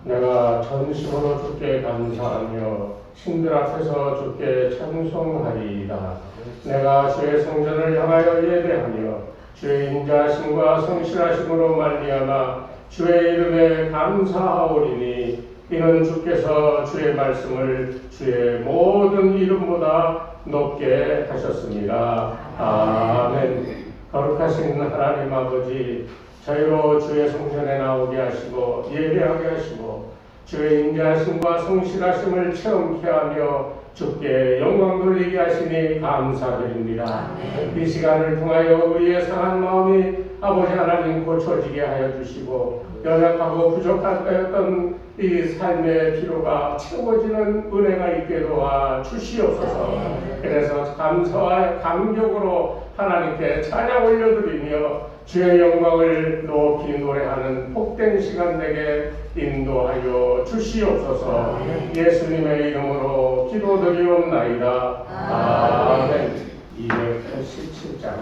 내가 전심으로 주께 감사하며 신들 앞에서 주께 찬송하리이다. 내가 주의 성전을 향하여 예배하며 주의 인자하심과 성실하심으로 말미암아 주의 이름에 감사하오리니 이는 주께서 주의 말씀을 주의 모든 이름보다 높게 하셨습니다. 아멘. 거룩하신 하나님 아버지, 저희로 주의 성전에 나오게 하시고 예배하게 하시고 주의 인자하심과 성실하심을 체험케 하며 주께 영광 돌리게 하시니 감사드립니다. 이 시간을 통하여 우리의 상한 마음이 아버지 하나님 고쳐지게 하여 주시고 연약하고 부족하였던 이 삶의 필요가 채워지는 은혜가 있게 도와 주시옵소서. 그래서 감사와 감격으로 하나님께 찬양 올려드리며 주의 영광을 높이 노래하는 복된 시간 되게 인도하여 주시옵소서. 예수님의 이름으로 기도드리옵나이다. 아멘. 287장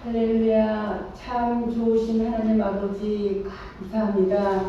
할렐루야. 참 좋으신 하나님 아버지 감사합니다.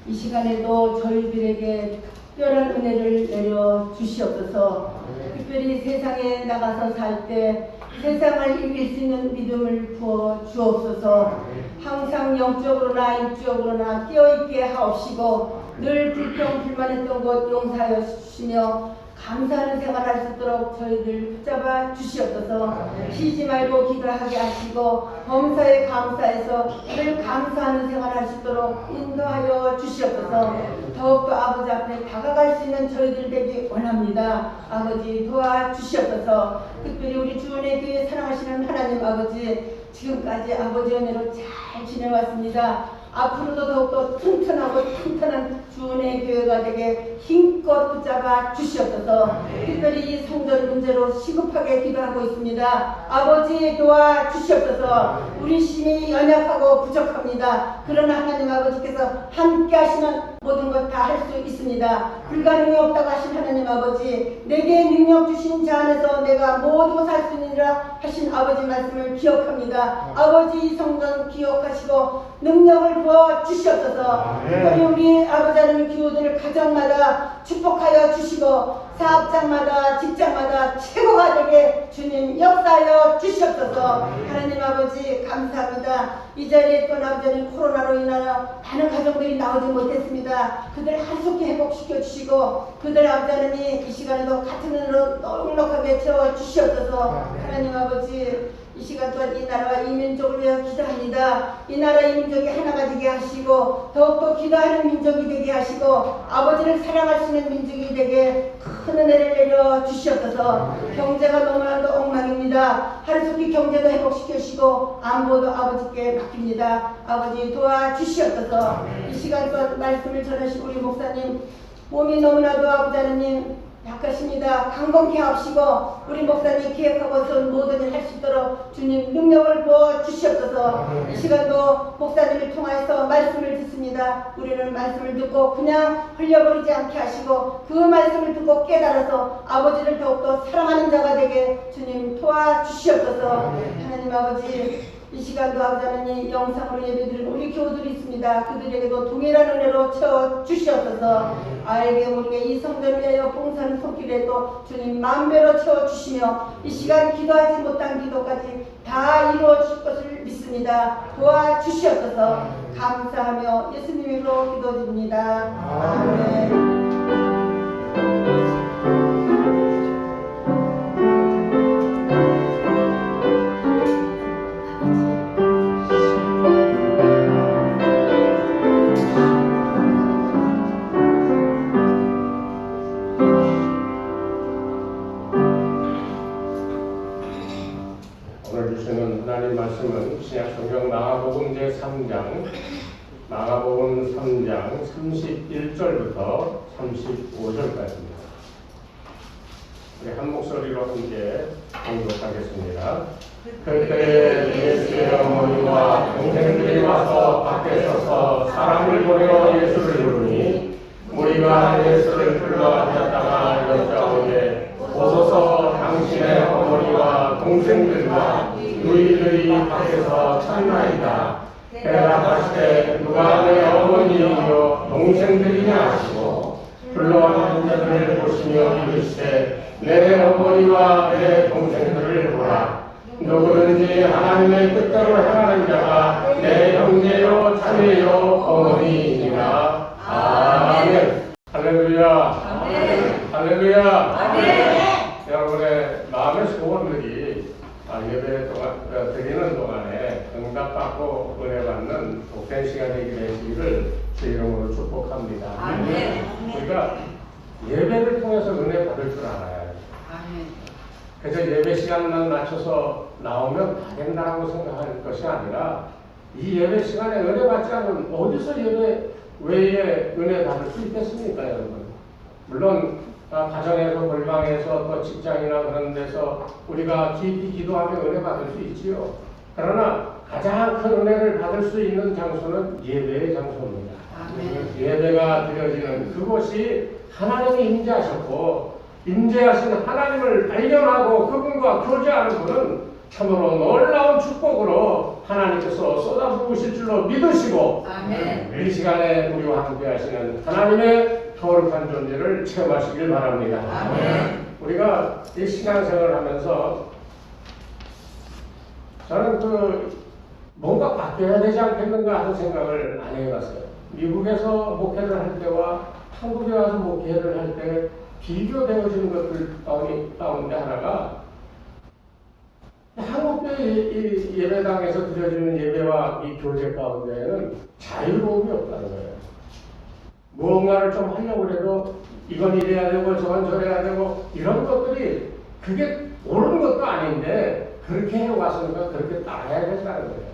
이 시간에도 저희들에게 특별한 은혜를 내려 주시옵소서. 특별히 세상에 나가서 살 때 세상을 이길 수 있는 믿음을 부어 주옵소서. 항상 영적으로나 육적으로나 깨어있게 하옵시고 늘 불평불만했던 것 용서하여 주시며 감사하는 생활할 수 있도록 저희들 붙잡아 주시옵소서. 쉬지 말고 기도하게 하시고 범사에 감사해서 늘 감사하는 생활할 수 있도록 인도하여 주시옵소서. 더욱더 아버지 앞에 다가갈 수 있는 저희들 되기 원합니다. 아버지 도와주시옵소서. 특별히 우리 주원의 교회 사랑하시는 하나님 아버지, 지금까지 아버지 은혜로 잘 지내왔습니다. 앞으로도 더욱더 튼튼하고 튼튼한 주원의 교회가 되게 힘껏 붙잡아 주시옵소서. 특별히 이 성전 문제로 시급하게 기도하고 있습니다. 아버지 도와주시옵소서. 우리 심히 연약하고 부족합니다. 그러나 하나님 아버지께서 함께 하시는 모든 것 다 할 수 있습니다. 불가능이 없다고 하신 하나님 아버지, 내게 능력 주신 자 안에서 내가 모두 살 수 있느니라 하신 아버지 말씀을 기억합니다. 아버지 이 성전 기억하시고 능력을 부어 주시옵소서. 특별히 우리 아버지 하나님 교우들 가정마다 축복하여 주시고 사업장마다 직장마다 최고가 되게 주님 역사하여 주시옵소서. 하나님 아버지 감사합니다. 이 자리에 또 아버지 하나님 코로나로 인하여 많은 가정들이 나오지 못했습니다. 그들 한속히 회복시켜 주시고 그들 아버지 하나님 이 시간에도 같은 은혜로 넉넉하게 채워 주시옵소서. 하나님 아버지 이 시간 동안 이 나라와 이 민족을 위해 기도합니다. 이 나라 이 민족이 하나가 되게 하시고 더욱더 기도하는 민족이 되게 하시고 아버지를 사랑할 수 있는 민족이 되게 큰 은혜를 내려 주시옵소서. 경제가 너무나도 엉망입니다. 하루속히 경제도 회복시켜 주시고 안보도 아버지께 맡깁니다. 아버지 도와주시옵소서. 이 시간 동안 말씀을 전하신 우리 목사님 몸이 너무나도 아버지 하나님 약하십니다. 강건케 하시고 우리 목사님 기획하고선 모든 일 할 수 있도록 주님 능력을 부어 주시옵소서. 이 시간도 목사님을 통하여서 말씀을 듣습니다. 우리는 말씀을 듣고 그냥 흘려버리지 않게 하시고 그 말씀을 듣고 깨달아서 아버지를 더욱더 사랑하는 자가 되게 주님 도와주시옵소서. 하나님 아버지 이 시간도 아버지 하나님 영상으로 예배드리는 우리 교우들이 있습니다. 그들에게도 동일한 은혜로 채워 주시옵소서. 알게 모르게 이 성전을 위하여 봉사하는 손길에도 주님 만배로 채워 주시며 이 시간 기도하지 못한 기도까지 다 이루어 주실 것을 믿습니다. 도와주시옵소서. 감사하며 예수님 이름으로 기도드립니다. 아멘. 오늘 주시는 하나님 말씀은 신약성경 마가복음 제3장 마가복음 3장 31절부터 35절까지입니다. 우리 한 목소리로 함께 공독하겠습니다. 그때 예수의 어머니와 동생들이 와서 밖에 서서 사람을 보내어 예수를 부르니 무리가 예수를 불러하였다가 여짜오되 오소서 당신의 어머니와 동생들과 누이들이 밖에서 찾나이다. 대답하시되 누가 내 어머니이며 동생들이냐 하시고 불러온 자들을 보시며 이르시되 내 어머니와 내 동생들을 보라. 누구든지 하나님의 뜻대로 행하는 자가 내 형제요 자매요 어머니이니라. 아멘. 할렐루야. 할렐루야. 아멘. 여러분의 마음의 소원들이 예배 동안 드리는 동안에 응답받고 은혜받는 복된 시간이 되시기를 주 이름으로 축복합니다. 아멘. 우리가 예배를 통해서 은혜 받을 줄 알아야 해요. 아멘. 그래서 예배 시간만 맞춰서 나오면 다 된다고 생각할 것이 아니라 이 예배 시간에 은혜 받지 않으면 어디서 예배 외에 은혜 받을 수 있겠습니까, 여러분? 물론 가정에서 골방에서 또 직장이나 그런 데서 우리가 깊이 기도하며 은혜 받을 수 있지요. 그러나 가장 큰 은혜를 받을 수 있는 장소는 예배의 장소입니다. 아멘. 예배가 드려지는 그곳이 하나님이 임재하셨고 임재하신 하나님을 발견하고 그분과 교제하는 분은 참으로 놀라운 축복으로 하나님께서 쏟아부으실 줄로 믿으시고 아멘. 이 시간에 우리와 함께 하시는 하나님의 거룩한 존재를 체험하시길 바랍니다. 아멘. 우리가 이 신앙생활을 하면서 저는 뭔가 바뀌어야 되지 않겠는가 하는 생각을 안 해봤어요. 미국에서 목회를 할 때와 한국에 와서 목회를 할 때 비교되어지는 것들 가운데 하나가 한국의 예배당에서 드려지는 예배와 이 교제 가운데에는 자유로움이 없다는 거예요. 무언가를 좀 하려고 해도 이건 이래야 되고 저건 저래야 되고 이런 것들이 그게 옳은 것도 아닌데 그렇게 해왔으니까 그렇게 따라야 된다는 거예요.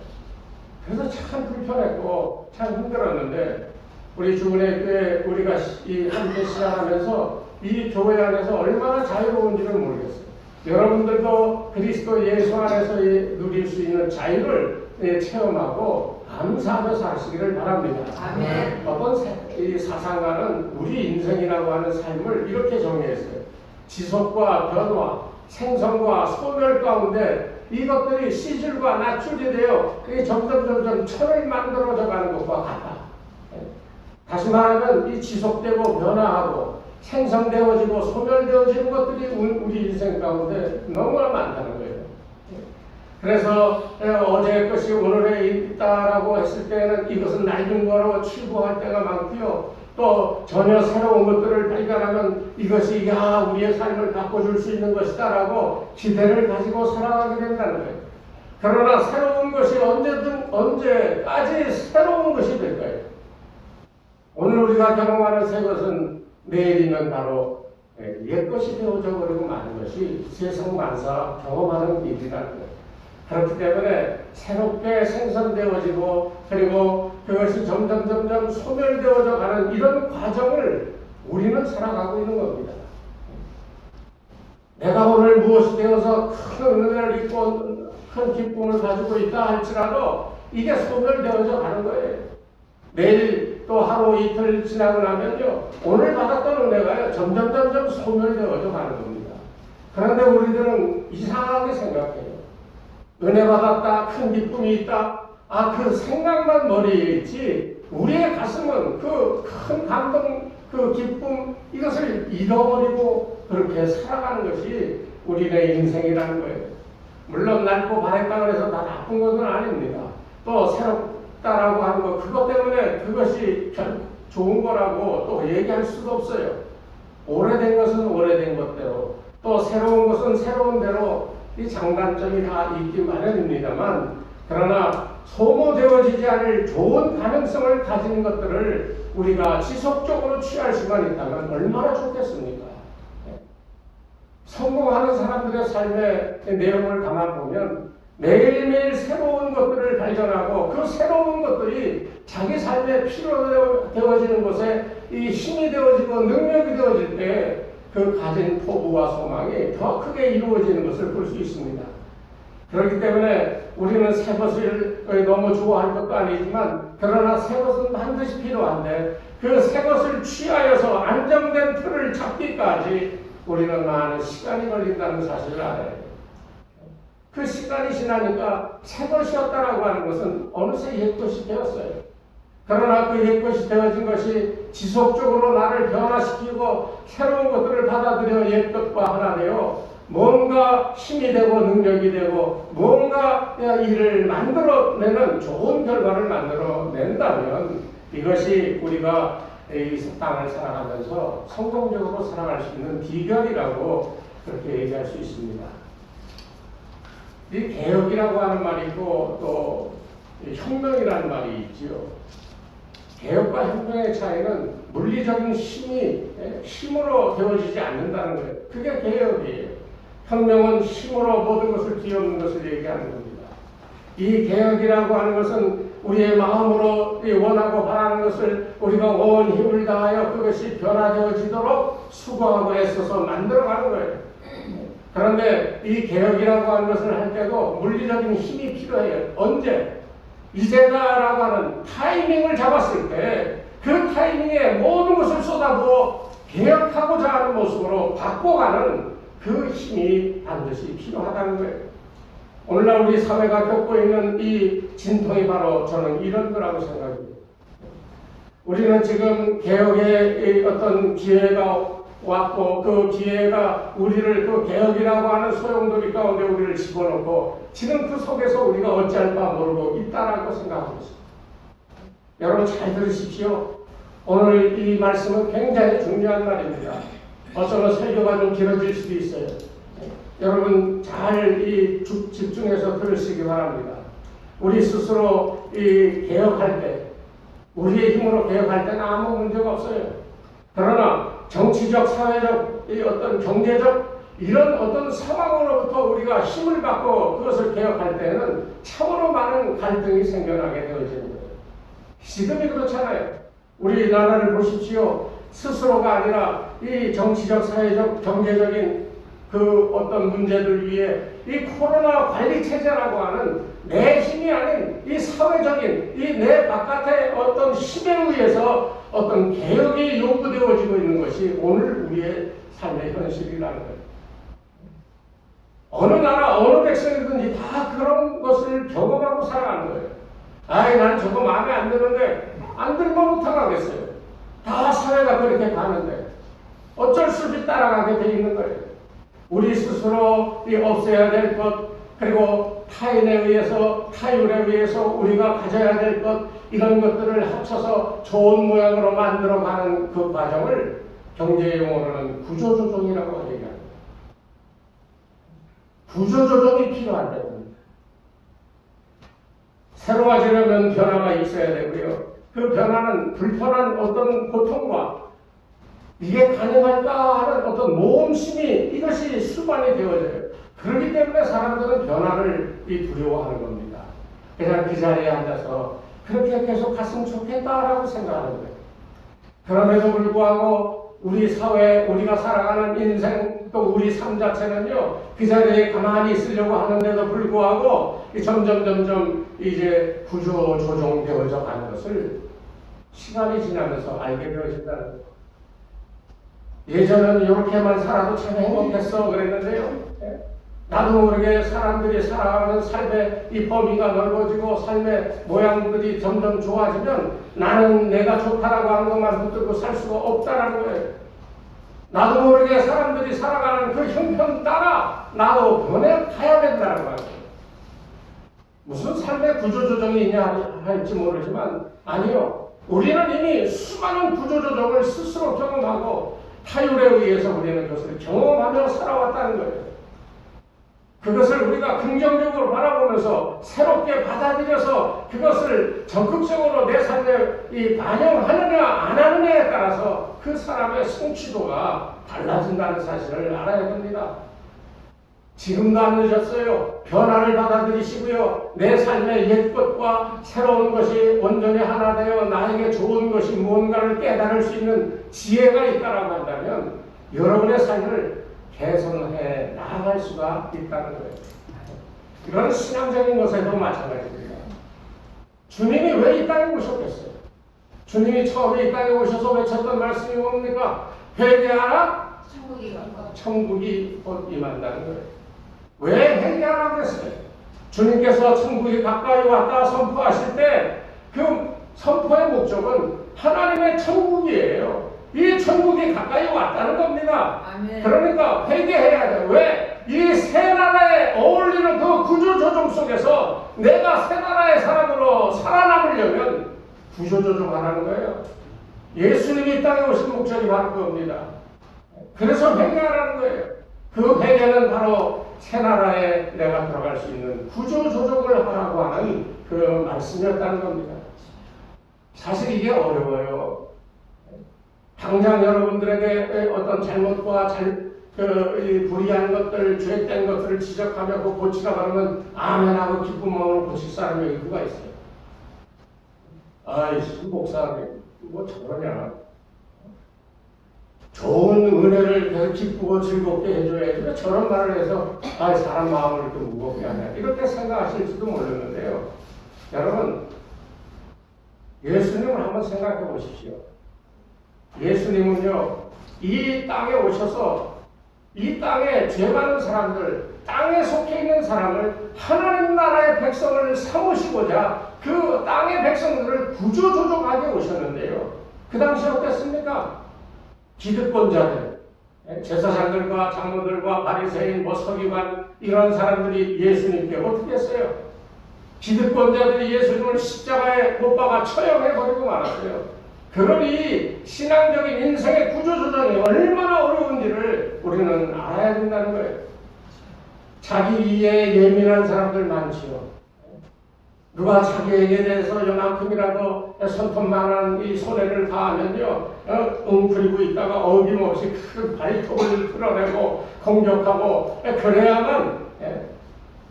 그래서 참 불편했고 참 힘들었는데 우리 주은혜 교회 우리가 이 함께 시작하면서 이 교회 안에서 얼마나 자유로운지를 모르겠어요. 여러분들도 그리스도 예수 안에서 누릴 수 있는 자유를 체험하고 감사하며 사시기를 바랍니다. 아멘. 어떤 이 사상가는 우리 인생이라고 하는 삶을 이렇게 정의했어요. 지속과 변화, 생성과 소멸 가운데 이것들이 시줄과 낫줄이 되어 그게 점점 철을 만들어져 가는 것과 같다. 다시 말하면 이 지속되고 변화하고 생성되어지고 소멸되어지는 것들이 우리 인생 가운데 너무나 많다는 거예요. 그래서 어제의 것이 오늘에 있다라고 했을 때는 이것은 낡은 거로 치부할 때가 많고요. 또 전혀 새로운 것들을 발견하면 이것이 우리의 삶을 바꿔줄 수 있는 것이다라고 기대를 가지고 살아가게 된다는 거예요. 그러나 새로운 것이 언제까지 새로운 것이 될까요? 오늘 우리가 경험하는 새 것은 내일이면 바로 옛것이 되어져 버리고 마는 것이 세상 만사 경험하는 일이라는 거예요. 그렇기 때문에 새롭게 생성되어지고 그리고 그것이 점점 소멸되어져 가는 이런 과정을 우리는 살아가고 있는 겁니다. 내가 오늘 무엇이 되어서 큰 은혜를 입고 큰 기쁨을 가지고 있다 할지라도 이게 소멸되어져 가는 거예요. 내일 또 하루 이틀 지나고 나면요, 오늘 받았던 은혜가 점점 소멸되어져 가는 겁니다. 그런데 우리들은 이상하게 생각해요. 은혜 받았다, 큰 기쁨이 있다, 그 생각만 머리에 있지 우리의 가슴은 그 큰 감동, 그 기쁨 이것을 잃어버리고 그렇게 살아가는 것이 우리의 인생이라는 거예요. 물론 낡고 바랬다고 해서 다 나쁜 것은 아닙니다. 또 새롭다라고 하는 것 그것 때문에 그것이 좋은 거라고 또 얘기할 수도 없어요. 오래된 것은 오래된 것대로 또 새로운 것은 새로운 대로 이 장단점이 다 있기 마련입니다만, 그러나 소모되어지지 않을 좋은 가능성을 가진 것들을 우리가 지속적으로 취할 수만 있다면 얼마나 좋겠습니까? 성공하는 사람들의 삶의 내용을 가만보면 매일매일 새로운 것들을 발견하고 그 새로운 것들이 자기 삶에 필요되어지는 것에 이 힘이 되어지고 능력이 되어질 때 그 가진 포부와 소망이 더 크게 이루어지는 것을 볼 수 있습니다. 그렇기 때문에 우리는 새 것을 너무 좋아할 것도 아니지만, 그러나 새 것은 반드시 필요한데 그 새 것을 취하여서 안정된 틀을 잡기까지 우리는 많은 시간이 걸린다는 사실을 알아야 돼요. 그 시간이 지나니까 새 것이었다라고 하는 것은 어느새 옛 것이 되었어요. 그러나 그 옛것이 되어진 것이 지속적으로 나를 변화시키고 새로운 것들을 받아들여 옛것과 하나 되어 뭔가 힘이 되고 능력이 되고 뭔가 일을 만들어내는 좋은 결과를 만들어낸다면 이것이 우리가 이 땅을 살아가면서 성공적으로 살아갈 수 있는 비결이라고 그렇게 얘기할 수 있습니다. 이 개혁이라고 하는 말이 있고 또 혁명이라는 말이 있지요. 개혁과 혁명의 차이는 물리적인 힘으로 되어지지 않는다는 거예요. 그게 개혁이에요. 혁명은 힘으로 모든 것을 뒤엎는 것을 얘기하는 겁니다. 이 개혁이라고 하는 것은 우리의 마음으로 원하고 바라는 것을 우리가 온 힘을 다하여 그것이 변화되어지도록 수고하고 애써서 만들어가는 거예요. 그런데 이 개혁이라고 하는 것을 할 때도 물리적인 힘이 필요해요. 언제? 이제다라고 하는 타이밍을 잡았을 때 그 타이밍에 모든 것을 쏟아부어 개혁하고자 하는 모습으로 바꿔가는 그 힘이 반드시 필요하다는 거예요. 오늘날 우리 사회가 겪고 있는 이 진통이 바로 저는 이런 거라고 생각합니다. 우리는 지금 개혁의 어떤 기회가 왔고 그 기회가 우리를 그 개혁이라고 하는 소용돌이 가운데 우리를 집어넣고 지금 그 속에서 우리가 어찌할 바 모르고 있다라고 생각하고 있습니다. 여러분 잘 들으십시오. 오늘 이 말씀은 굉장히 중요한 말입니다. 어쩌면 설교가 좀 길어질 수도 있어요. 여러분 잘 집중해서 들으시기 바랍니다. 우리 스스로 이 개혁할 때, 우리의 힘으로 개혁할 때는 아무 문제가 없어요. 그러나 정치적, 사회적, 이 어떤 경제적 이런 어떤 상황으로부터 우리가 힘을 받고 그것을 개혁할 때는 참으로 많은 갈등이 생겨나게 되어지는 거예요. 지금이 그렇잖아요. 우리나라를 보십시오. 스스로가 아니라 이 정치적, 사회적, 경제적인 그 어떤 문제들 위해 이 코로나 관리 체제라고 하는 내 힘이 아닌 이 사회적인 이 내 바깥의 어떤 힘에 의해서 어떤 개혁이 요구되어지고 있는 것이 오늘 우리의 삶의 현실이라는 거예요. 어느 나라 어느 백성이든지 다 그런 것을 경험하고 살아가는 거예요. 아이 난 저거 마음에 안 드는데 안 들면 못하겠어요. 다 사회가 그렇게 가는데 어쩔 수 없이 따라가게 돼 있는 거예요. 우리 스스로 이 없애야 될 것, 그리고 타인에 의해서, 타율에 의해서 우리가 가져야 될 것, 이런 것들을 합쳐서 좋은 모양으로 만들어가는 그 과정을 경제용어로는 구조조정이라고 얘기합니다. 구조조정이 필요한다는 겁니다. 새로워지려면 변화가 있어야 되고요. 그 변화는 불편한 어떤 고통과 이게 가능할까 하는 어떤 모험심이 이것이 수반이 되어져요. 그렇기 때문에 사람들은 변화를 두려워하는 겁니다. 그냥 그 자리에 앉아서 그렇게 계속 갔으면 좋겠다라고 생각하는 거예요. 그럼에도 불구하고 우리 사회, 우리가 살아가는 인생 또 우리 삶 자체는요, 그 자리에 가만히 있으려고 하는데도 불구하고 점점 이제 구조 조정되어져 가는 것을 시간이 지나면서 알게 되어진다는 거예요. 예전에는 이렇게만 살아도 참 행복했어 그랬는데요. 나도 모르게 사람들이 살아가는 삶의 이 범위가 넓어지고 삶의 모양들이 점점 좋아지면 나는 내가 좋다라고 하는 것만 붙들고 살 수가 없다라는 거예요. 나도 모르게 사람들이 살아가는 그 형편 따라 나도 변해가야 된다는 거예요. 무슨 삶의 구조조정이 있냐 할지 모르지만 아니요. 우리는 이미 수많은 구조조정을 스스로 경험하고 타율에 의해서 우리는 그것을 경험하며 살아왔다는 거예요. 그것을 우리가 긍정적으로 바라보면서 새롭게 받아들여서 그것을 적극적으로 내 삶에 반영하느냐 안 하느냐에 따라서 그 사람의 성취도가 달라진다는 사실을 알아야 됩니다. 지금도 안 늦었어요. 변화를 받아들이시고요. 내 삶의 옛것과 새로운 것이 온전히 하나 되어 나에게 좋은 것이 무언가를 깨달을 수 있는 지혜가 있다고 한다면 여러분의 삶을 개선해 나아갈 수가 있다는 거예요. 이건 신앙적인 것에도 마찬가지입니다. 주님이 왜 이 땅에 오셨겠어요? 주님이 처음에 이 땅에 오셔서 외쳤던 말씀이 뭡니까? 회개하라, 천국이 곧 임한다는 거예요. 왜 회개하라고 그랬어요? 주님께서 천국이 가까이 왔다 선포하실 때 그 선포의 목적은 하나님의 천국이에요. 이 천국이 가까이 왔다는 겁니다. 아멘. 그러니까 회개해야 돼요. 왜? 이 새 나라에 어울리는 그 구조조정 속에서 내가 새 나라의 사람으로 살아남으려면 구조조정하라는 거예요. 예수님이 이 땅에 오신 목적이 바로 그겁니다. 그래서 회개하라는 거예요. 그 회개는 바로 새 나라에 내가 들어갈 수 있는 구조조정을 하라고 하는 그 말씀이었다는 겁니다. 사실 이게 어려워요. 당장 여러분들에게 어떤 잘못과 불의한 것들, 죄된 것들을 지적하며 그 고치라 그러면 아멘하고 기쁜 마음으로 고칠 사람이 누가 있어요? 아이씨, 목사님, 뭐 저러냐. 좋은 은혜를 계속 기쁘고 즐겁게 해줘야지. 왜 저런 말을 해서 사람 마음을 이렇게 무겁게 하냐. 이렇게 생각하실지도 모르는데요. 여러분, 예수님을 한번 생각해 보십시오. 예수님은요, 이 땅에 오셔서 이 땅에 죄 많은 사람들, 땅에 속해 있는 사람을 하나님 나라의 백성을 삼으시고자 그 땅의 백성들을 구조조정하게 오셨는데요. 그 당시 어땠습니까? 기득권자들, 제사장들과 장로들과 바리새인, 서기관 이런 사람들이 예수님께 어떻게 했어요? 기득권자들이 예수님을 십자가에 못 박아 처형해버리고 말았어요. 그러니 신앙적인 인생의 구조조정이 얼마나 어려운지를 우리는 알아야 된다는 거예요. 자기 이해에 예민한 사람들 많지요. 누가 자기에게 대해서 요만큼이라도 손톱만한 이 손해를 다하면요, 웅크리고 있다가 어김없이 큰 발톱을 드러내고 공격하고, 그래야만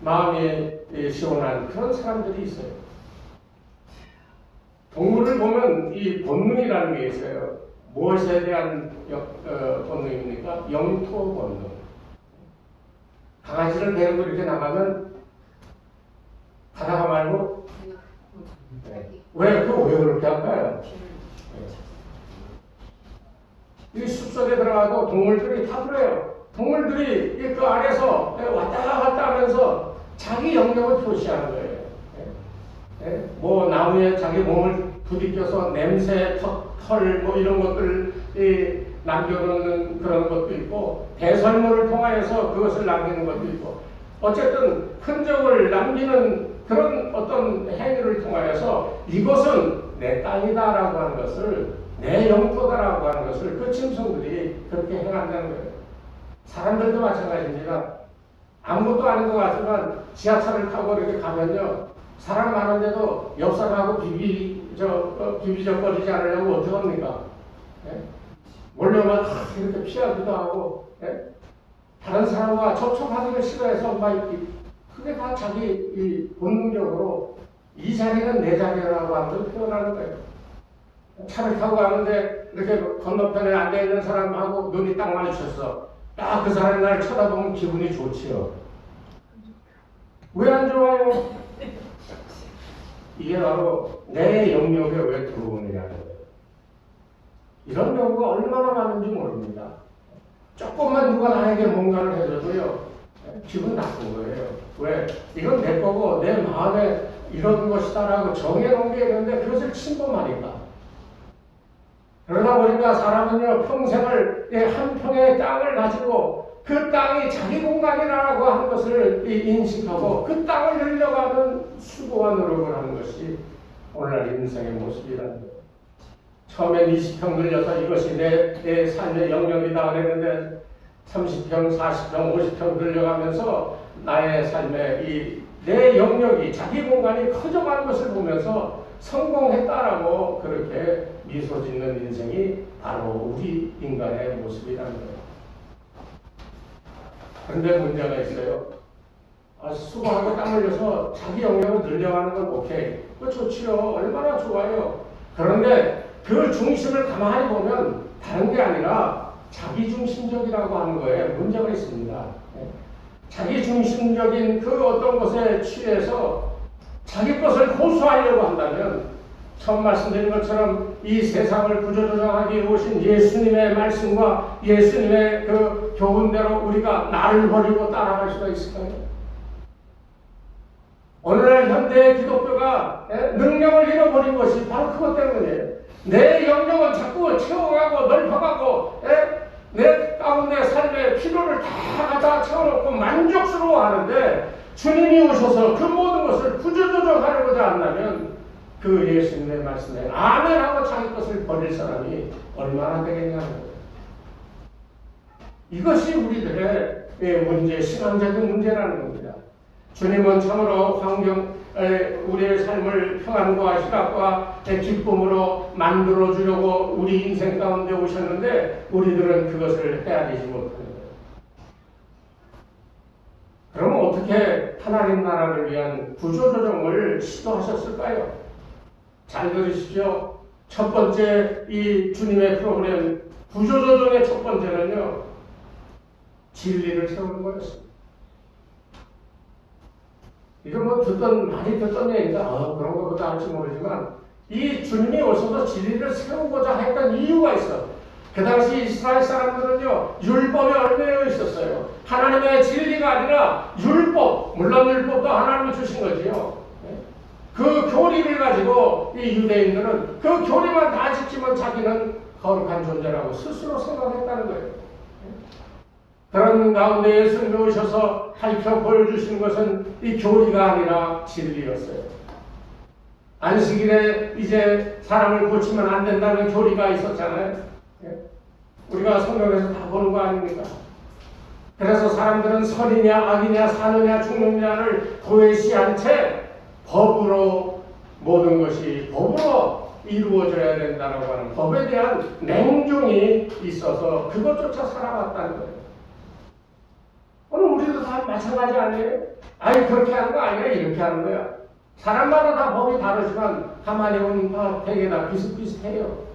마음이 시원한 그런 사람들이 있어요. 동물을 보면 이 본능이라는 게 있어요. 무엇에 대한 본능입니까? 영토 본능. 강아지를 데리고 이렇게 나가면 하다가 말고 왜 그렇게 할까요? 이 숲속에 들어가도 동물들이 다 그래요. 동물들이 그 안에서 왔다 갔다 하면서 자기 영역을 표시하는 거예요. 뭐 나무에 자기 몸을 부딪혀서 냄새, 털, 뭐 이런 것들 남겨놓는 그런 것도 있고, 배설물을 통하여서 그것을 남기는 것도 있고, 어쨌든 흔적을 남기는 그런 어떤 행위를 통하여서 이것은 내 땅이다라고 하는 것을, 내 영토다라고 하는 것을 그 짐승들이 그렇게 행한다는 거예요. 사람들도 마찬가지입니다. 아무것도 아닌 것 같지만 지하철을 타고 이렇게 가면요, 사람 많은데도 옆 사람하고 비비적거리지 않으려고 어떻게 합니까? 예? 몰려면 이렇게 피하기도 하고, 예? 다른 사람과 접촉하기를 싫어해서 막 그게 다 자기 본능적으로 이 자리는 내 자리라고 하는 걸 표현하는 거예요. 차를 타고 가는데 이렇게 건너편에 앉아있는 사람하고 눈이 딱 마주쳤어. 딱 그 사람이 날 쳐다보면 기분이 좋지요. 왜 안 좋아요? 이게 바로 내 영역에 왜 들어오느냐는 거예요. 이런 경우가 얼마나 많은지 모릅니다. 조금만 누가 나에게 뭔가를 해줘도요, 기분 나쁜 거예요. 왜? 이건 내 거고 내 마음에 이런 것이다라고 정해놓은 게 있는데 그것을 침범하니까. 그러다 보니까 사람은요, 평생을 한 평의 땅을 가지고 그 땅이 자기 공간이라고 하는 것을 인식하고 그 땅을 늘려가는 수고와 노력을 하는 것이 오늘날 인생의 모습이라는 거예요. 처음엔 20평 늘려서 이것이 내 삶의 영역이다 그랬는데 30평, 40평, 50평 늘려가면서 나의 삶의 내 영역이, 자기 공간이 커져가는 것을 보면서 성공했다라고 그렇게 미소 짓는 인생이 바로 우리 인간의 모습이라는 거예요. 그런데 문제가 있어요. 수고하고 땀 흘려서 자기 영역을 늘려가는 건 오케이. 그거 좋지요. 얼마나 좋아요. 그런데 그 중심을 가만히 보면 다른 게 아니라 자기중심적이라고 하는 거에 문제가 있습니다. 자기중심적인 그 어떤 것에 취해서 자기 것을 호소하려고 한다면 처음 말씀드린 것처럼 이 세상을 구조조정하기 오신 예수님의 말씀과 예수님의 그 교훈대로 우리가 나를 버리고 따라갈 수가 있을까요? 오늘날 현대 기독교가 능력을 잃어버린 것이 바로 그것 때문이에요. 내 영역을 자꾸 채워가고 넓혀가고 내 가운데 삶의 필요를 다 갖다 채워놓고 만족스러워하는데 주님이 오셔서 그 모든 것을 구조조정하려고자 한다면 그 예수님의 말씀에 아멘하고 자기 것을 버릴 사람이 얼마나 되겠냐는 거예요. 이것이 우리들의 문제, 신앙적인 문제라는 겁니다. 주님은 참으로 우리의 삶을 평안과 희락과 기쁨으로 만들어주려고 우리 인생 가운데 오셨는데 우리들은 그것을 해야 되지 못하는 거예요. 그러면 어떻게 하나님 나라를 위한 구조조정을 시도하셨을까요? 잘 들으십시오. 첫 번째 이 주님의 프로그램 구조조정의 첫 번째는요, 진리를 세우는 거였습니다. 이거 뭐 많이 듣던 얘기니까 그런 것보다 할지 모르지만 이 주님이 오셔서 진리를 세우고자 했던 이유가 있어. 그 당시 이스라엘 사람들은요, 율법에 얽매여 있었어요. 하나님의 진리가 아니라 율법, 물론 율법도 하나님이 주신 거지요. 그 교리를 가지고 이 유대인들은 그 교리만 다 지키면 자기는 거룩한 존재라고 스스로 생각했다는 거예요. 그런 가운데 예수님이 오셔서 밝혀 보여주신 것은 이 교리가 아니라 진리였어요. 안식일에 이제 사람을 고치면 안 된다는 교리가 있었잖아요. 우리가 성경에서 다 보는 거 아닙니까? 그래서 사람들은 선이냐 악이냐 사느냐 죽느냐를 도외시한 채 법으로 모든 것이 법으로 이루어져야 된다고 하는 법에 대한 맹종이 있어서 그것조차 살아왔다는 거예요. 오늘 우리도 다 마찬가지 아니에요? 아니 그렇게 하는 거 아니야, 이렇게 하는 거야. 사람마다 다 법이 다르지만 가만히 보면 다 되게 다 비슷비슷해요.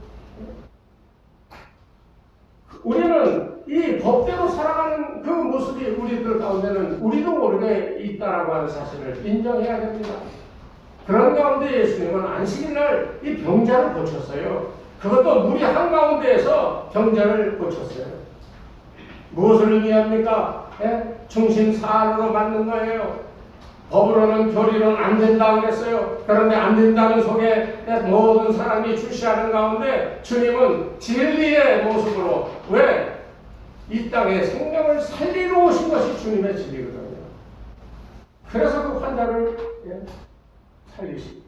우리는 이 법대로 살아가는 그 모습이 우리들 가운데는 우리도 모르게 있다라고 하는 사실을 인정해야 됩니다. 그런 가운데 예수님은 안식일날 이 병자를 고쳤어요. 그것도 무리 한가운데에서 병자를 고쳤어요. 무엇을 의미합니까? 중심 사안으로 맞는 거예요. 법으로는 교리로는 안 된다고 그랬어요. 그런데 안 된다는 속에 모든 사람이 주시하는 가운데 주님은 진리의 모습으로 왜? 이 땅에 생명을 살리러 오신 것이 주님의 진리거든요. 그래서 그 환자를 살리시고,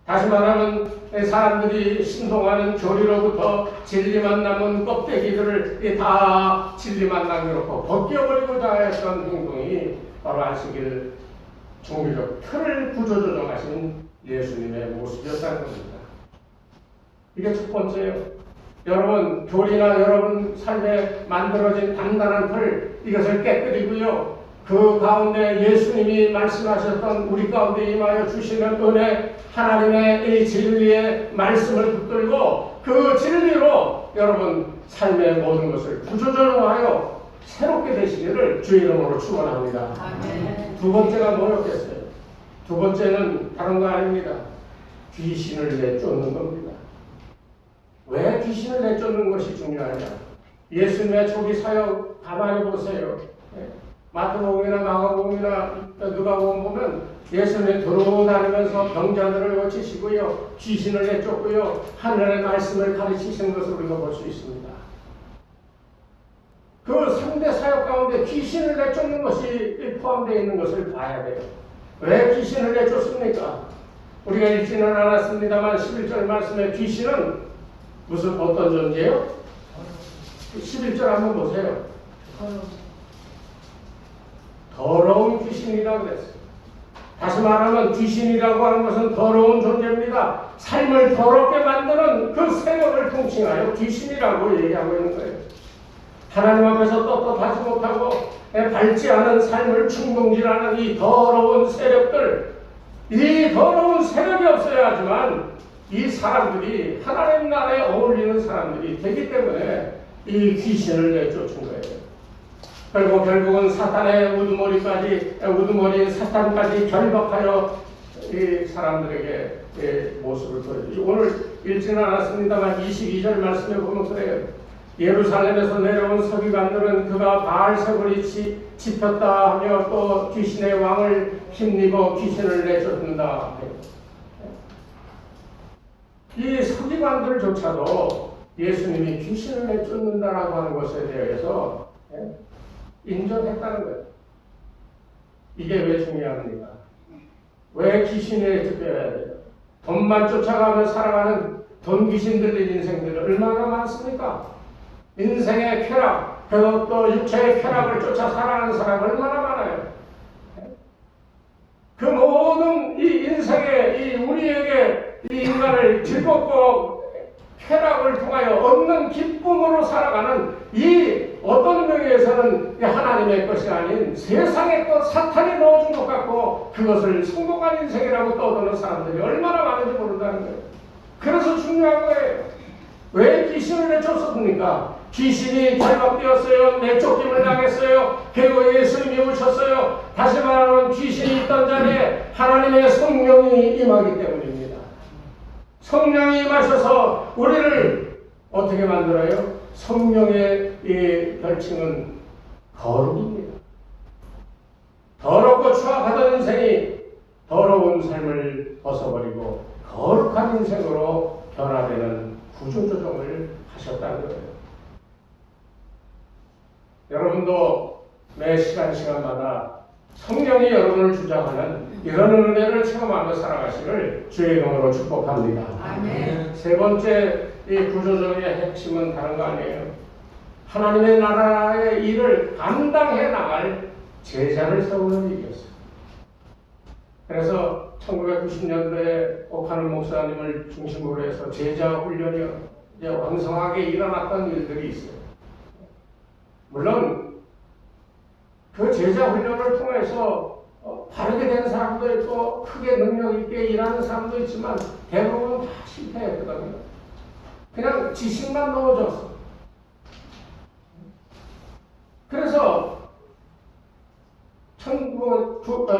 다시 말하면 사람들이 신동하는 교리로부터 진리만 남은 껍데기들을 다 진리만 남겨놓고 벗겨버리고자 했던 행동이 바로 안식일 종교적 틀을 구조조정하신 예수님의 모습이었다는 겁니다. 이게 첫 번째예요. 여러분 교리나 여러분 삶에 만들어진 단단한 틀, 이것을 깨뜨리고요, 그 가운데 예수님이 말씀하셨던 우리 가운데 임하여 주시는 은혜, 하나님의 이 진리의 말씀을 붙들고 그 진리로 여러분 삶의 모든 것을 구조조정하여 새롭게 되시기를 주의 이름으로 축원합니다. 두 번째가 뭐였겠어요? 두 번째는 다른 거 아닙니다. 귀신을 내쫓는 겁니다. 왜 귀신을 내쫓는 것이 중요하냐? 예수님의 초기 사역 가만히 보세요. 마태복음이나 마가복음이나 누가복음 보면 예수님이 돌아다니면서 병자들을 고치시고요, 귀신을 내쫓고요, 하늘의 말씀을 가르치시는 것을 우리가 볼 수 있습니다. 그 3대 사역 가운데 귀신을 내쫓는 것이 포함되어 있는 것을 봐야 돼요. 왜 귀신을 내쫓습니까? 우리가 읽지는 않았습니다만 11절 말씀에 귀신은 무슨 어떤 존재예요? 11절 한번 보세요. 더러운 귀신이라고 그랬어요. 다시 말하면 귀신이라고 하는 것은 더러운 존재입니다. 삶을 더럽게 만드는 그 세력을 통칭하여 귀신이라고 얘기하고 있는 거예요. 하나님 앞에서 떳떳하지 못하고 밝지 않은 삶을 충동질하는 이 더러운 세력들, 이 더러운 세력이 없어야지만 이 사람들이 하나님 나라에 어울리는 사람들이 되기 때문에 이 귀신을 내쫓은 거예요. 그리고 결국은 사탄의 우두머리인 사탄까지 결박하여 이 사람들에게 모습을 보여주죠. 오늘 읽지는 않았습니다만 22절 말씀에 보면 그래요. 예루살렘에서 내려온 서기관들은 그가 바알세불이 짚혔다 하며 또 귀신의 왕을 힘입어 귀신을 내쫓는다. 이 서기관들조차도 예수님이 귀신을 내쫓는다라고 하는 것에 대해서 인정했다는 거예요. 이게 왜 중요합니까? 왜 귀신을 내쫓아야 돼요? 돈만 쫓아가며 살아가는 돈 귀신들의 인생들이 얼마나 많습니까? 인생의 쾌락, 또 육체의 쾌락을 쫓아 살아가는 사람이 얼마나 많아요. 그 모든 이 인생의 이 우리에게 이 인간을 즐겁고 쾌락을 통하여 얻는 기쁨으로 살아가는 이 어떤 명예에서는 하나님의 것이 아닌 세상에 또 사탄이 넣어준 것 같고 그것을 성공한 인생이라고 떠드는 사람들이 얼마나 많은지 모른다는 거예요. 그래서 중요한 거예요. 왜 귀신을 내쫓습니까? 귀신이 결박되었어요. 내쫓김을 당했어요. 그리고 예수님이 오셨어요. 다시 말하면 귀신이 있던 자리에 하나님의 성령이 임하기 때문입니다. 성령이 임하셔서 우리를 어떻게 만들어요? 성령의 이 별칭은 거룩입니다. 더럽고 추악하던 인생이 더러운 삶을 벗어버리고 거룩한 인생으로 변화되는 구조조정을 하셨다는 거예요. 여러분도 매 시간마다 성령이 여러분을 주장하는 이런 은혜를 체험하며 살아가시를 주의 이름으로 축복합니다. 아멘. 세 번째 이 구조적의 핵심은 다른 거 아니에요. 하나님의 나라의 일을 감당해 나갈 제자를 세우는 일이었어요. 그래서 1990년도에 옥하는 목사님을 중심으로 해서 제자 훈련이 이제 왕성하게 일어났던 일들이 있어요. 물론 그 제자 훈련을 통해서 바르게 된 사람도 있고 크게 능력 있게 일하는 사람도 있지만 대부분 다 실패했거든요. 그냥 지식만 넣어줬어. 그래서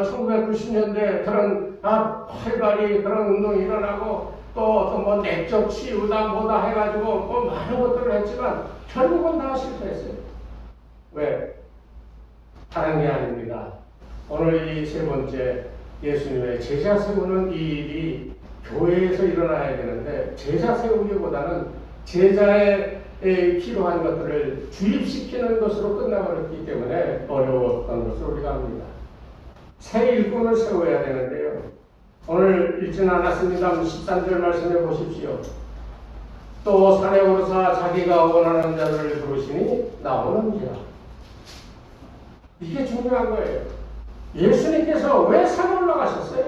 1990년대 그런 활발히 그런 운동이 일어나고 또 어떤 뭐 내적 치유다 뭐다 해가지고 뭐 많은 것들을 했지만 결국은 다 실패했어요. 왜? 다른 게 아닙니다. 오늘 이 세 번째 예수님의 제자 세우는 이 일이 교회에서 일어나야 되는데 제자 세우기보다는 제자의 필요한 것들을 주입시키는 것으로 끝나버렸기 때문에 어려웠던 것을 우리가 압니다. 새 일꾼을 세워야 되는데요. 오늘 읽지는 않았습니다. 13절 말씀해 보십시오. 또 산에 오르사 자기가 원하는 자를 부르시니 나오는지라. 이게 중요한 거예요. 예수님께서 왜 산에 올라가셨어요?